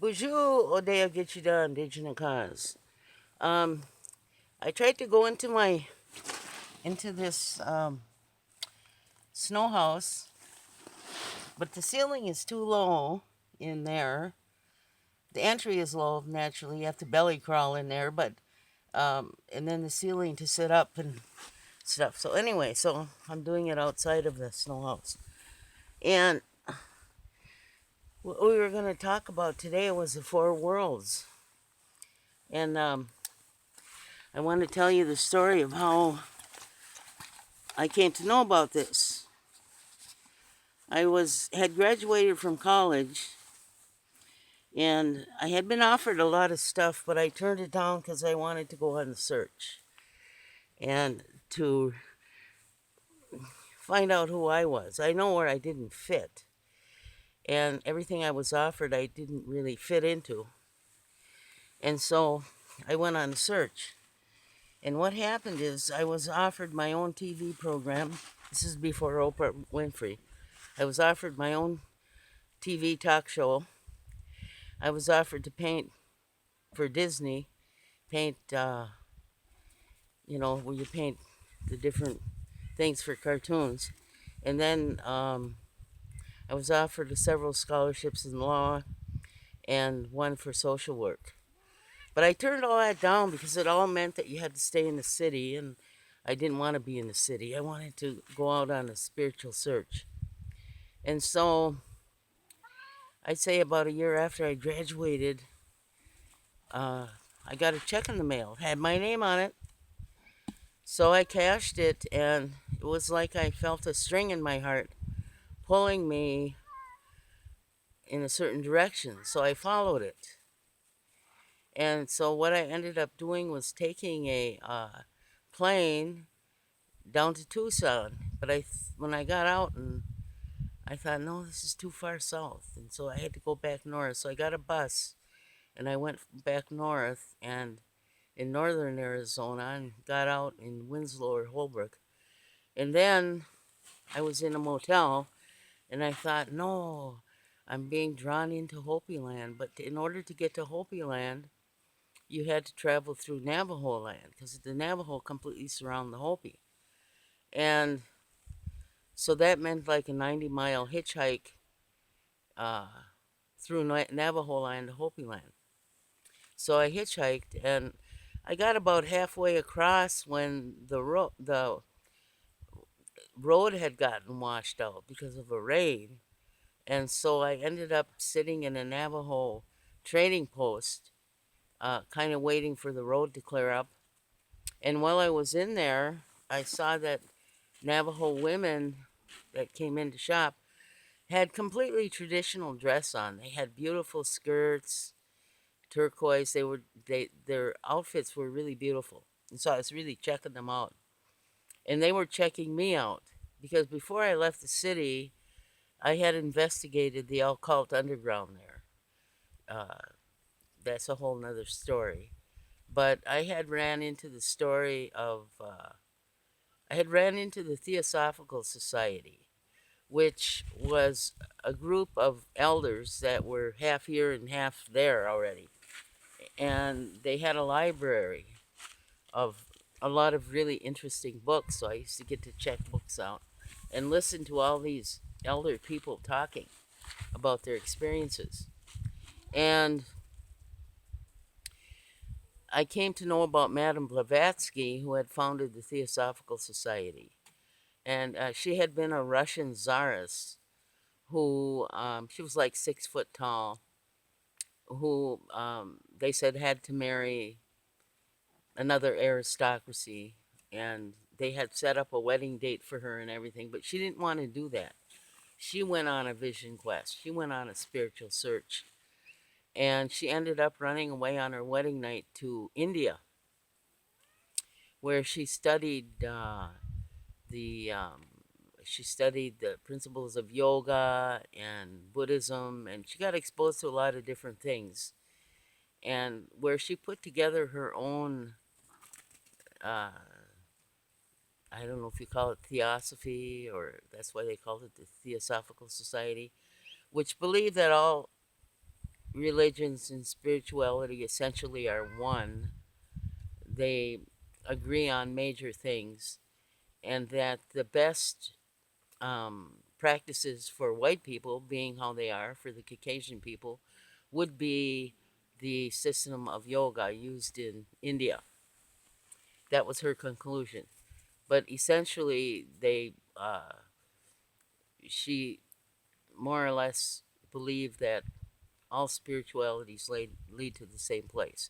Bonjour, Odea Gichida, Indigenous cause. Um, I tried to go into this snow house, but the ceiling is too low in there. The entry is low naturally. You have to belly crawl in there, but and then the ceiling to sit up and stuff. So anyway, so I'm doing it outside of the snow house. And what we were going to talk about today was the four worlds. And I want to tell you the story of how I came to know about this. I had graduated from college, and I had been offered a lot of stuff, but I turned it down because I wanted to go on a search and to find out who I was. I know where I didn't fit, and everything I was offered I didn't really fit into. And so I went on a search. And what happened is I was offered my own TV program. This is before Oprah Winfrey. I was offered my own TV talk show. I was offered to paint for Disney, paint, where you paint the different things for cartoons. And then I was offered several scholarships in law and one for social work. But I turned all that down because it all meant that you had to stay in the city, and I didn't want to be in the city. I wanted to go out on a spiritual search. And so I'd say about a year after I graduated, uh, I got a check in the mail. It had my name on it. So I cashed it, and it was like I felt a string in my heart pulling me in a certain direction. So I followed it. And so what I ended up doing was taking a plane down to Tucson. But when I got out, and I thought, no, this is too far south, and so I had to go back north. So I got a bus, and I went back north, and in northern Arizona, and got out in Winslow or Holbrook. And then I was in a motel, and I thought, no, I'm being drawn into Hopi land. But in order to get to Hopi land, you had to travel through Navajo land because the Navajo completely surround the Hopi. And so that meant like a 90-mile hitchhike uh, through Navajo land to Hopi land. So I hitchhiked, and I got about halfway across when the road had gotten washed out because of a rain. And so I ended up sitting in a Navajo trading post, kind of waiting for the road to clear up. And while I was in there, I saw that Navajo women that came in to shop had completely traditional dress on. They had beautiful skirts, turquoise. Their outfits were really beautiful. And so I was really checking them out. And they were checking me out because before I left the city, I had investigated the occult underground there. That's a whole nother story. But I had ran into the Theosophical Society, which was a group of elders that were half here and half there already. And they had a library of a lot of really interesting books. So I used to get to check books out and listen to all these elder people talking about their experiences. And I came to know about Madame Blavatsky, who had founded the Theosophical Society. And she had been a Russian czaress who, she was like 6 foot tall, who they said had to marry another aristocracy. And they had set up a wedding date for her and everything, but she didn't want to do that. She went on a vision quest, she went on a spiritual search. And she ended up running away on her wedding night to India, where the she studied the principles of yoga and Buddhism, and she got exposed to a lot of different things. And where she put together her own, uh, I don't know if you call it theosophy, or that's why they called it the Theosophical Society, which believed that all religions and spirituality essentially are one. They agree on major things, and that the best practices for white people, being how they are for the Caucasian people, would be the system of yoga used in India. That was her conclusion. But essentially, she more or less believed that all spiritualities lead to the same place.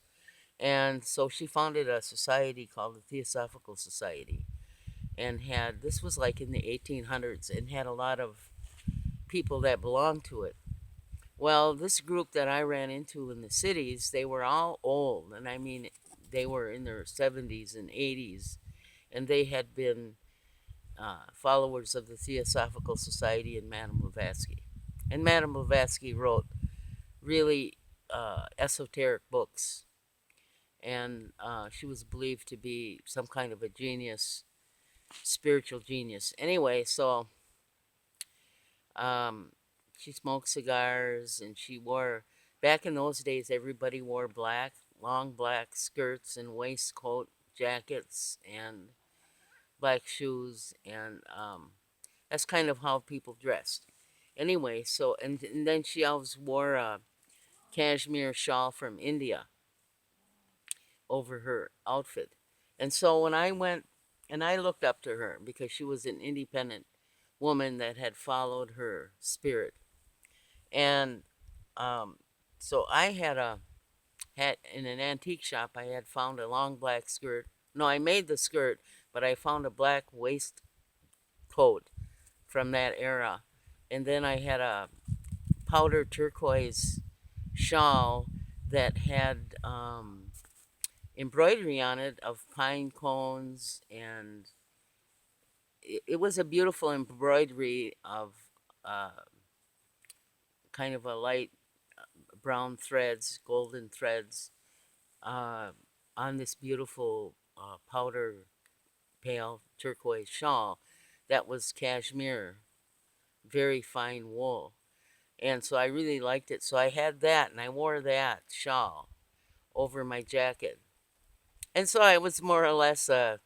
And so she founded a society called the Theosophical Society, and had this was like in the 1800s, and had a lot of people that belonged to it. Well, this group that I ran into in the cities, they were all old, and I mean, they were in their 70s and 80s, and they had been followers of the Theosophical Society and Madame Blavatsky. And Madame Blavatsky wrote really esoteric books, and she was believed to be some kind of a genius, spiritual genius. Anyway, so um, she smoked cigars, and she wore, back in those days, everybody wore black, long black skirts and waistcoat jackets and black shoes, and that's kind of how people dressed. Anyway, so, and then she always wore a cashmere shawl from India over her outfit. And so when I went, and I looked up to her because she was an independent woman that had followed her spirit. And um, so I had in an antique shop, I had found a long black skirt. No, I made the skirt, but I found a black waistcoat from that era. And then I had a powder turquoise shawl that had embroidery on it of pine cones, and it was a beautiful embroidery of uh, kind of a light brown threads, golden threads, uh, on this beautiful powder pale turquoise shawl that was cashmere, very fine wool. And so I really liked it. So I had that, and I wore that shawl over my jacket. And so I was more or less a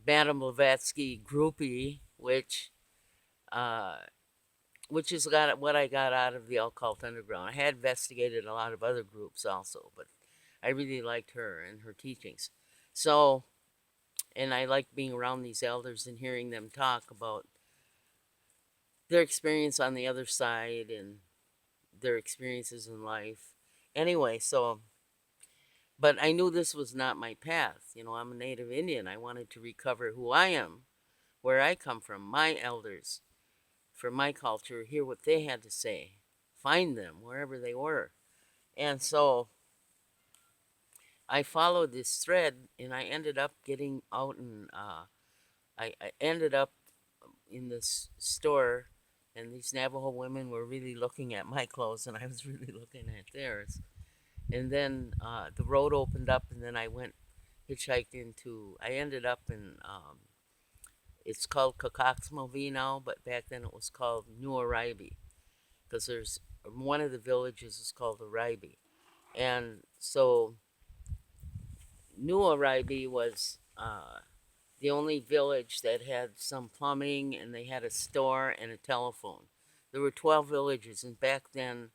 Madame Blavatsky groupie, uh, which is what I got out of the occult underground. I had investigated a lot of other groups also, but I really liked her and her teachings. So, and I liked being around these elders and hearing them talk about their experience on the other side and their experiences in life. Anyway, so, but I knew this was not my path. You know, I'm a native Indian. I wanted to recover who I am, where I come from, my elders, for my culture, hear what they had to say, find them wherever they were. And so I followed this thread, and I ended up getting out, and I ended up in this store, and these Navajo women were really looking at my clothes, and I was really looking at theirs. And then the road opened up, and then I went hitchhiked I ended up in, it's called Kakaxmovie now, but back then it was called New Arribi, because there's one of the villages is called Arribi. And so New Arribi was the only village that had some plumbing, and they had a store and a telephone. There were 12 villages, and back then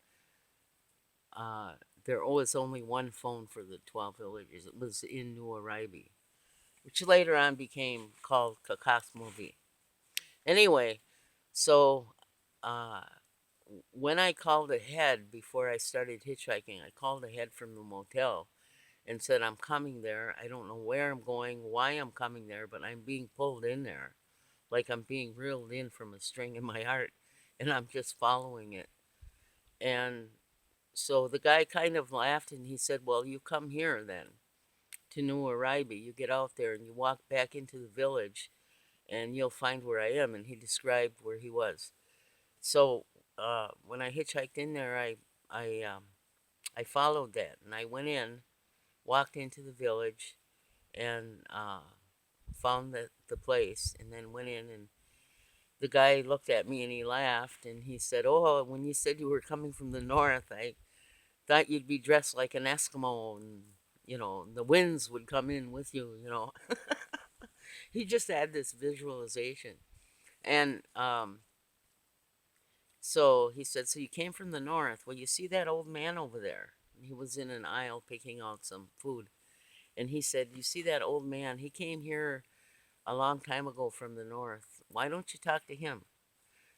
uh, there was only one phone for the 12 villages. It was in New Arribi, which later on became called Kakasmovi. Anyway, so uh, when I called ahead before I started hitchhiking, I called ahead from the motel and said, I'm coming there. I don't know where I'm going, why I'm coming there, but I'm being pulled in there. Like I'm being reeled in from a string in my heart, and I'm just following it. And so the guy kind of laughed, and he said, well, you come here then to New Arribi. You get out there and you walk back into the village, and you'll find where I am. And he described where he was. So when I hitchhiked in there, I followed that, and I went in, walked into the village, and found the place, and then went in, and the guy looked at me and he laughed, and he said, "Oh, when you said you were coming from the north, thought you'd be dressed like an Eskimo, and the winds would come in with you. He just had this visualization, and so he said, "So you came from the north? Well, you see that old man over there?" And he was in an aisle picking out some food, and he said, "You see that old man? He came here a long time ago from the north. Why don't you talk to him?"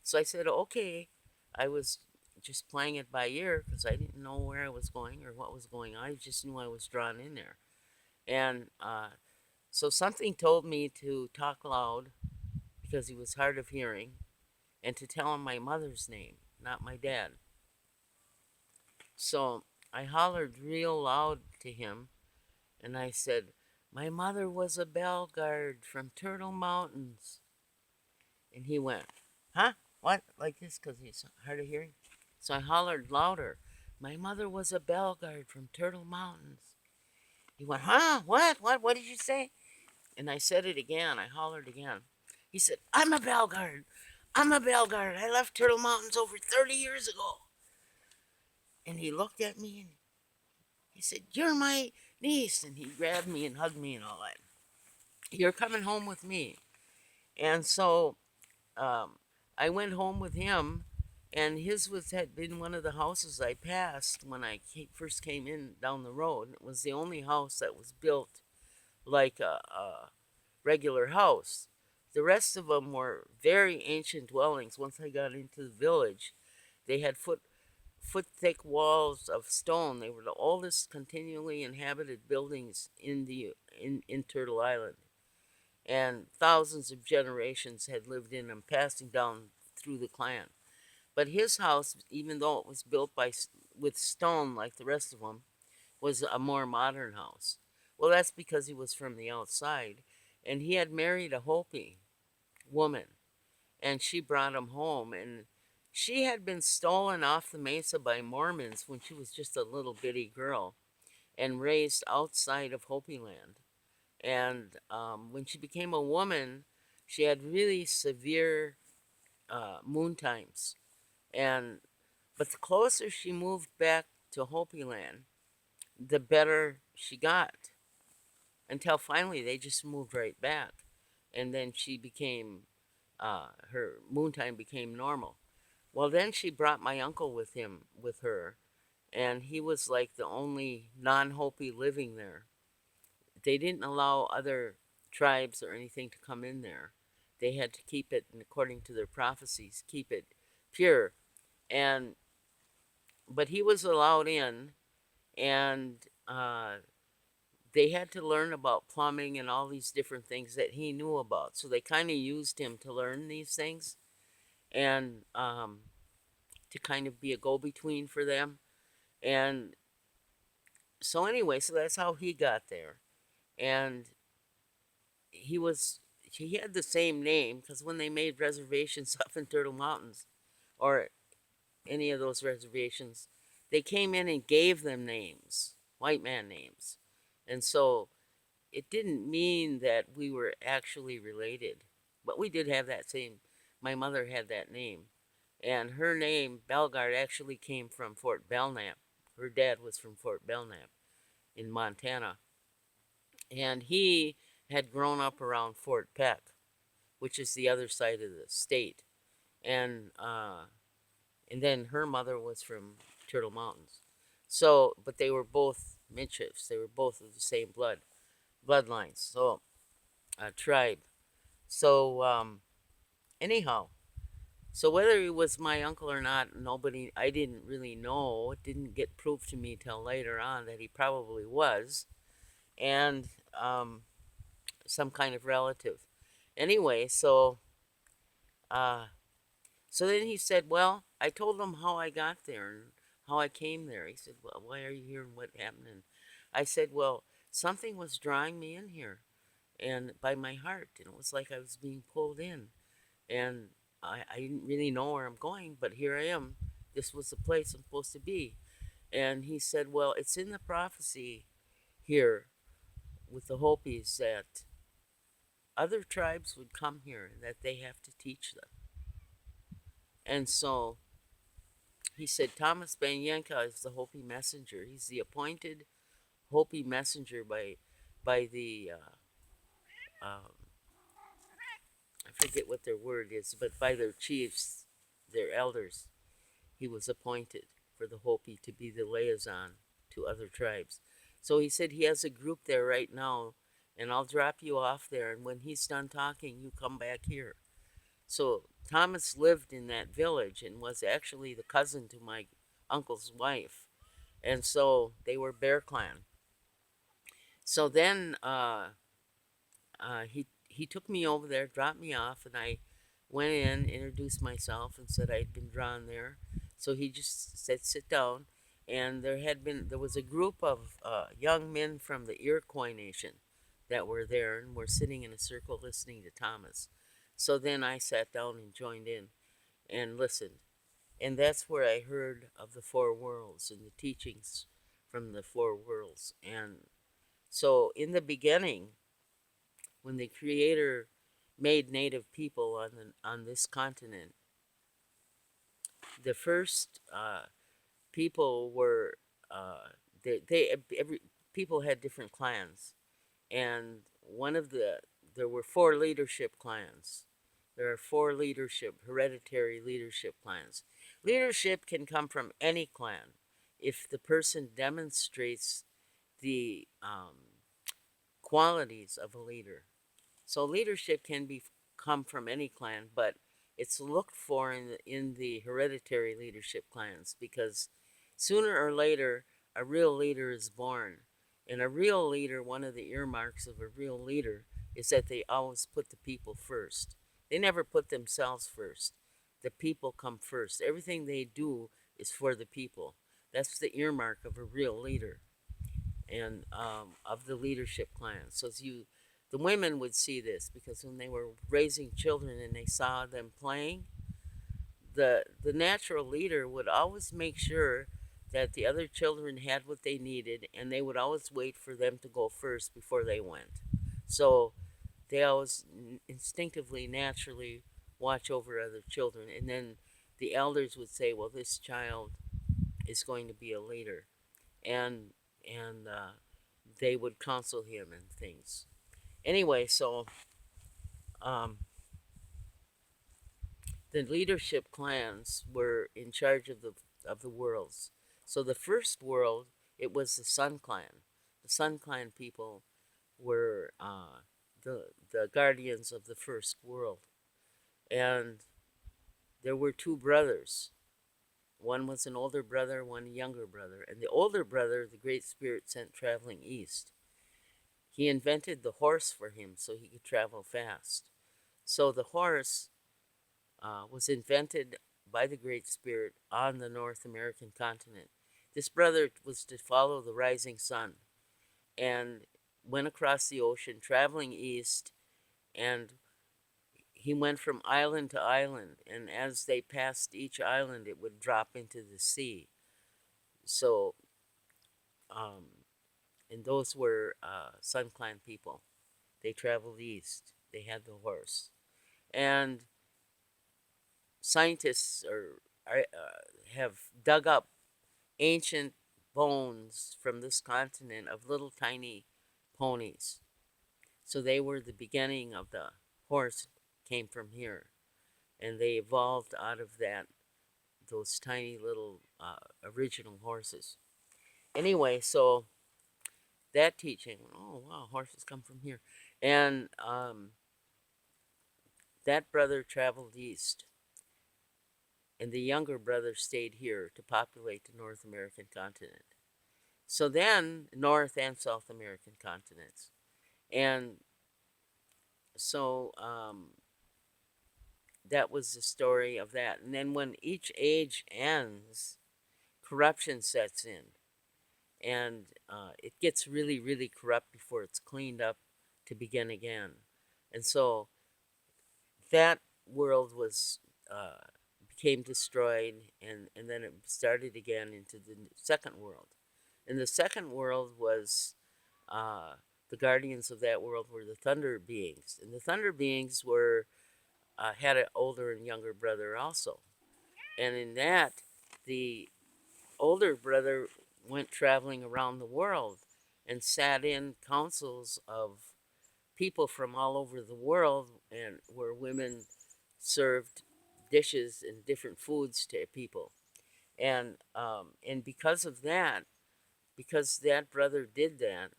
So I said, "Okay." I was just playing it by ear because I didn't know where I was going or what was going on. I just knew I was drawn in there. And so something told me to talk loud because he was hard of hearing and to tell him my mother's name, not my dad. So I hollered real loud to him and I said, "My mother was a Bellegarde from Turtle Mountains." And he went, "Huh? What?" Like this because he's hard of hearing. So I hollered louder, "My mother was a Bellegarde from Turtle Mountains." He went, "Huh? What? What did you say?" And I said it again. I hollered again. He said, "I'm a Bellegarde. I'm a Bellegarde. I left Turtle Mountains over 30 years ago." And he looked at me and he said, "You're my niece." And he grabbed me and hugged me and all that. "You're coming home with me." And so um, I went home with him, and his had been one of the houses I passed when I first came in down the road. It was the only house that was built like a regular house. The rest of them were very ancient dwellings. Once I got into the village, they had foot thick walls of stone. They were the oldest continually inhabited buildings in Turtle Island, and thousands of generations had lived in them, passing down through the clan. But his house, even though it was built with stone like the rest of them, was a more modern house. Well, that's because he was from the outside, and he had married a Hopi woman, and she brought him home, and she had been stolen off the mesa by Mormons when she was just a little bitty girl and raised outside of Hopi land. And when she became a woman, she had really severe moon times. And but the closer she moved back to Hopi land, the better she got. Until finally they just moved right back, and then she became her moon time became normal. Well, then she brought my uncle with her, and he was like the only non-Hopi living there. They didn't allow other tribes or anything to come in there. They had to keep it, and according to their prophecies, keep it pure. And but he was allowed in, and they had to learn about plumbing and all these different things that he knew about. So they kind of used him to learn these things and to kind of be a go-between for them. And so anyway, so that's how he got there. And he was he had the same name because when they made reservations up in Turtle Mountains or any of those reservations, they came in and gave them names, white man names. And so it didn't mean that we were actually related, but we did have that same. My mother had that name, and her name Bellegarde actually came from Fort Belknap. Her dad was from Fort Belknap in Montana, and he had grown up around Fort Peck, which is the other side of the state, and and then her mother was from Turtle Mountains. So, but they were both Mitchiffs. They were both of the same bloodlines. So, tribe. So, anyhow, so whether he was my uncle or not, I didn't really know. It didn't get proved to me till later on that he probably was, and some kind of relative. Anyway, uh, so then he said, "Well, I told him how I got there and how I came there." He said, "Well, why are you here and what happened?" And I said, "Well, something was drawing me in here, and by my heart, and it was like I was being pulled in, and I didn't really know where I'm going, but here I am. This was the place I'm supposed to be." And he said, "Well, it's in the prophecy here with the Hopis that other tribes would come here and that they have to teach them." And so he said Thomas Banyenka is the Hopi messenger. He's the appointed Hopi messenger by the um, I forget what their word is, but by their chiefs, their elders. He was appointed for the Hopi to be the liaison to other tribes. So he said he has a group there right now, and I'll drop you off there. And when he's done talking, you come back here. So Thomas lived in that village and was actually the cousin to my uncle's wife. And so they were Bear Clan. So then he took me over there, dropped me off, and I went in, introduced myself, and said I'd been drawn there. So he just said, "Sit down." And there was a group of young men from the Iroquois Nation that were there and were sitting in a circle listening to Thomas. So then I sat down and joined in and listened. And that's where I heard of the four worlds and the teachings from the four worlds. And so in the beginning, when the Creator made native people on this continent, the first people were they every people had different clans, and there were four leadership clans. There are four hereditary leadership clans. Leadership can come from any clan if the person demonstrates the qualities of a leader. So leadership can come from any clan, but it's looked for in the hereditary leadership clans because sooner or later a real leader is born. And a real leader, one of the earmarks of a real leader is that they always put the people first. They never put themselves first. The people come first. Everything they do is for the people. That's the earmark of a real leader and of the leadership clan. So the women would see this because when they were raising children and they saw them playing, the natural leader would always make sure that the other children had what they needed, and they would always wait for them to go first before they went. So they always instinctively, naturally watch over other children, and then the elders would say, "Well, this child is going to be a leader," and they would counsel him and things. Anyway, so um, the leadership clans were in charge of the worlds. So the first world, it was the Sun Clan. The Sun Clan people were the guardians of the first world, and there were two brothers. One was an older brother, one a younger brother, and the older brother, the Great Spirit sent traveling east. He invented the horse for him so he could travel fast. So the horse was invented by the Great Spirit on the North American continent. This brother was to follow the rising sun and went across the ocean, traveling east, and he went from island to island. And as they passed each island, it would drop into the sea. So, um, and those were Sun Clan people. They traveled east. They had the horse, and scientists have dug up ancient bones from this continent of little tiny ponies. So they were the beginning of the horse came from here, and they evolved out of those tiny little original horses. Anyway, so that teaching, oh wow, horses come from here, and that brother traveled east, and the younger brother stayed here to populate the North American continent. So then, North and South American continents. And so that was the story of that. And then when each age ends, corruption sets in. And it gets really, really corrupt before it's cleaned up to begin again. And so that world became destroyed, and then it started again into the second world. And the second world was the guardians of that world were the thunder beings, and the thunder beings had an older and younger brother also. And in that, the older brother went traveling around the world and sat in councils of people from all over the world, and where women served dishes and different foods to people. And because of that, because that brother did that,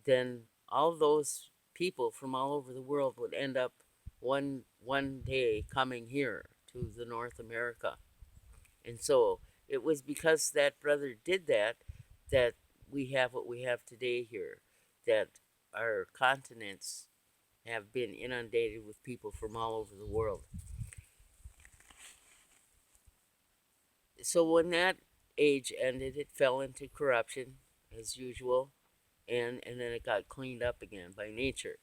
then all those people from all over the world would end up one day coming here to the North America. And so it was because that brother did that that we have what we have today here, that our continents have been inundated with people from all over the world. So when that age ended, it fell into corruption as usual, and then it got cleaned up again by nature.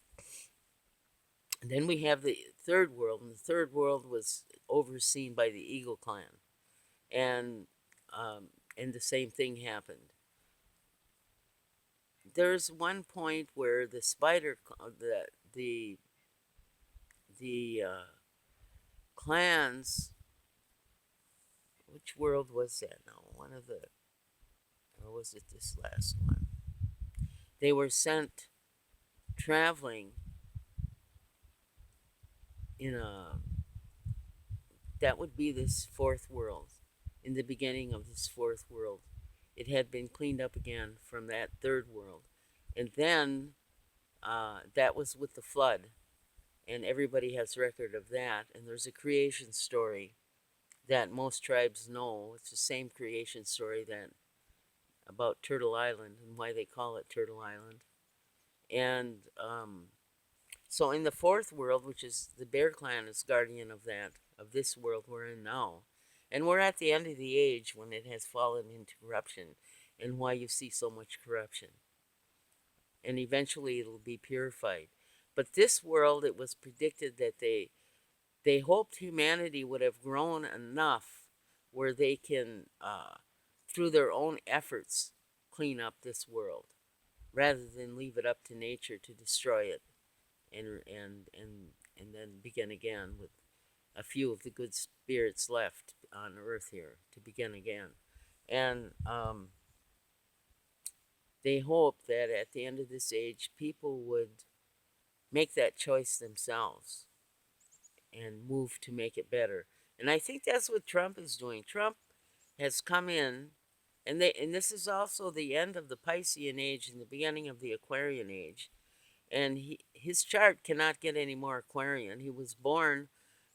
And then we have the third world, and the third world was overseen by the Eagle Clan, and um, and the same thing happened. There's one point where the the clans. Which world was that now? One of the, or was it this last one? They were sent traveling in a, that would be this fourth world. In the beginning of this fourth world, it had been cleaned up again from that third world. And then that was with the flood, and everybody has record of that. And there's a creation story that most tribes know. It's the same creation story that about Turtle Island and why they call it Turtle Island. And so in the fourth world, which is the Bear Clan, is guardian of that, of this world we're in now. And we're at the end of the age when it has fallen into corruption, and why you see so much corruption. And eventually it'll be purified. But this world, it was predicted that they hoped humanity would have grown enough where they can, through their own efforts, clean up this world, rather than leave it up to nature to destroy it, and then begin again with a few of the good spirits left on earth here to begin again. And they hope that at the end of this age, people would make that choice themselves and move to make it better. And I think that's what Trump is doing. Trump has come in, and this is also the end of the Piscean age and the beginning of the Aquarian age. And his chart cannot get any more Aquarian. He was born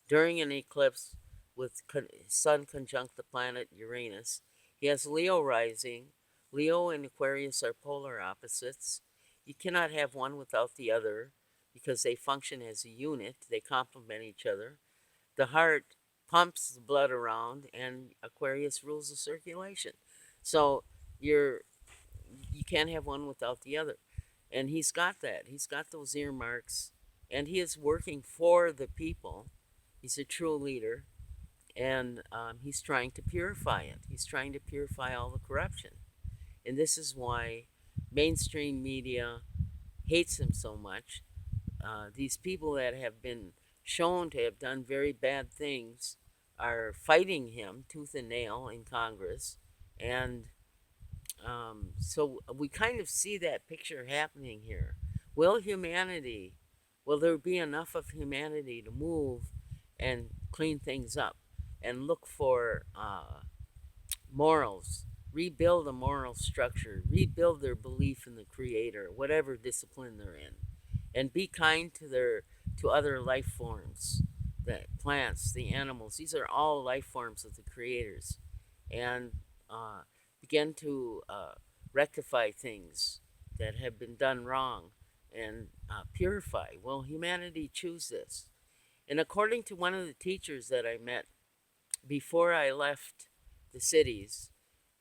during an eclipse with Sun conjunct the planet Uranus. He has Leo rising. Leo and Aquarius are polar opposites. You cannot have one without the other because they function as a unit. They complement each other. The heart pumps the blood around, and Aquarius rules the circulation. So you're you can't have one without the other. And he's got that. He's got those earmarks, and he is working for the people. He's a true leader, and he's trying to purify it. He's trying to purify all the corruption. And this is why mainstream media hates him so much. These people that have been shown to have done very bad things are fighting him tooth and nail in Congress. And so we kind of see that picture happening here. Will humanity, will there be enough of humanity to move and clean things up and look for morals, rebuild a moral structure, rebuild their belief in the Creator, whatever discipline they're in, and be kind to other life forms, the plants, the animals. These are all life forms of the creators, and begin to rectify things that have been done wrong and purify. Well, humanity choose this. And according to one of the teachers that I met before I left the cities,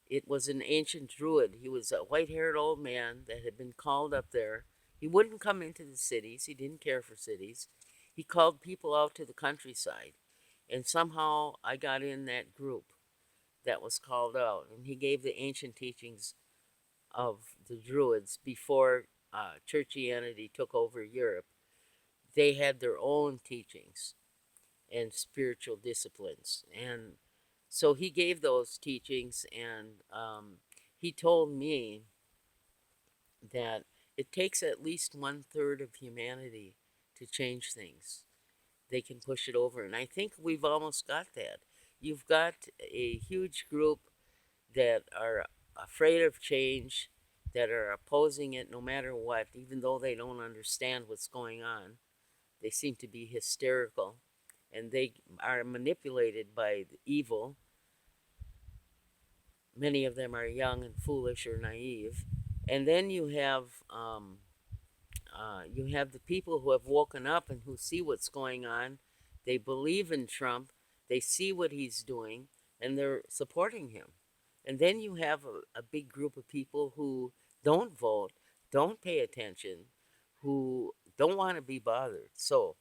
it was an ancient druid. He was a white-haired old man that had been called up there. He wouldn't come into the cities. He didn't care for cities. He called people out to the countryside. And somehow I got in that group that was called out. And he gave the ancient teachings of the Druids before churchianity took over Europe. They had their own teachings and spiritual disciplines. And So he gave those teachings, and he told me that it takes at least 1/3 of humanity to change things. They can push it over, and I think we've almost got that. You've got a huge group that are afraid of change, that are opposing it no matter what, even though they don't understand what's going on. They seem to be hysterical, and they are manipulated by the evil. Many of them are young and foolish or naive. And then you have the people who have woken up and who see what's going on. They believe in Trump. They see what he's doing, and they're supporting him. And then you have a big group of people who don't vote, don't pay attention, who don't want to be bothered. So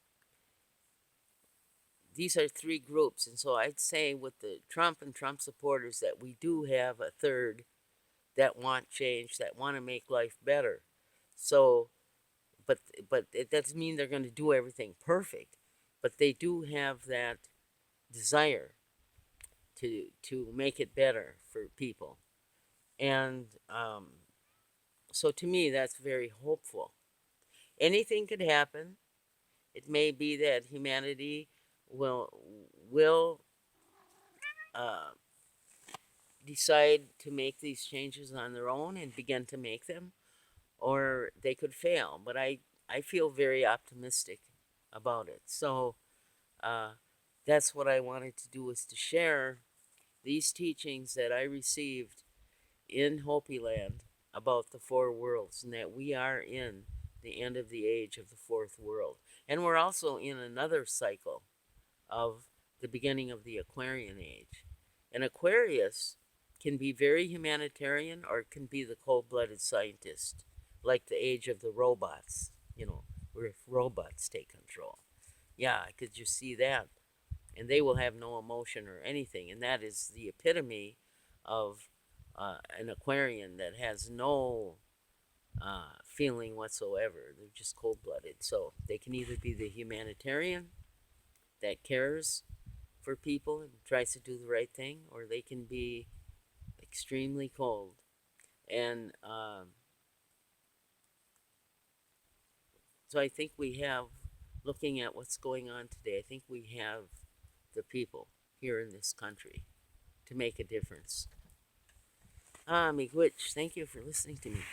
these are three groups. And so I'd say with the Trump and Trump supporters that we do have a third that want change, that want to make life better. So, but it doesn't mean they're going to do everything perfect, but they do have that desire to make it better for people. And so to me, that's very hopeful. Anything could happen. It may be that humanity will uh, decide to make these changes on their own and begin to make them, or they could fail. But I feel very optimistic about it. So uh, that's what I wanted to do, is to share these teachings that I received in Hopi Land about the four worlds, and that we are in the end of the age of the fourth world. And we're also in another cycle of the beginning of the Aquarian age. And Aquarius can be very humanitarian, or it can be the cold-blooded scientist, like the age of the robots, where if robots take control. Yeah, I could just see that. And they will have no emotion or anything. And that is the epitome of an Aquarian that has no feeling whatsoever. They're just cold-blooded. So they can either be the humanitarian that cares for people and tries to do the right thing, or they can be extremely cold. And so I think we have, looking at what's going on today, I think we have the people here in this country to make a difference. Miigwech, thank you for listening to me.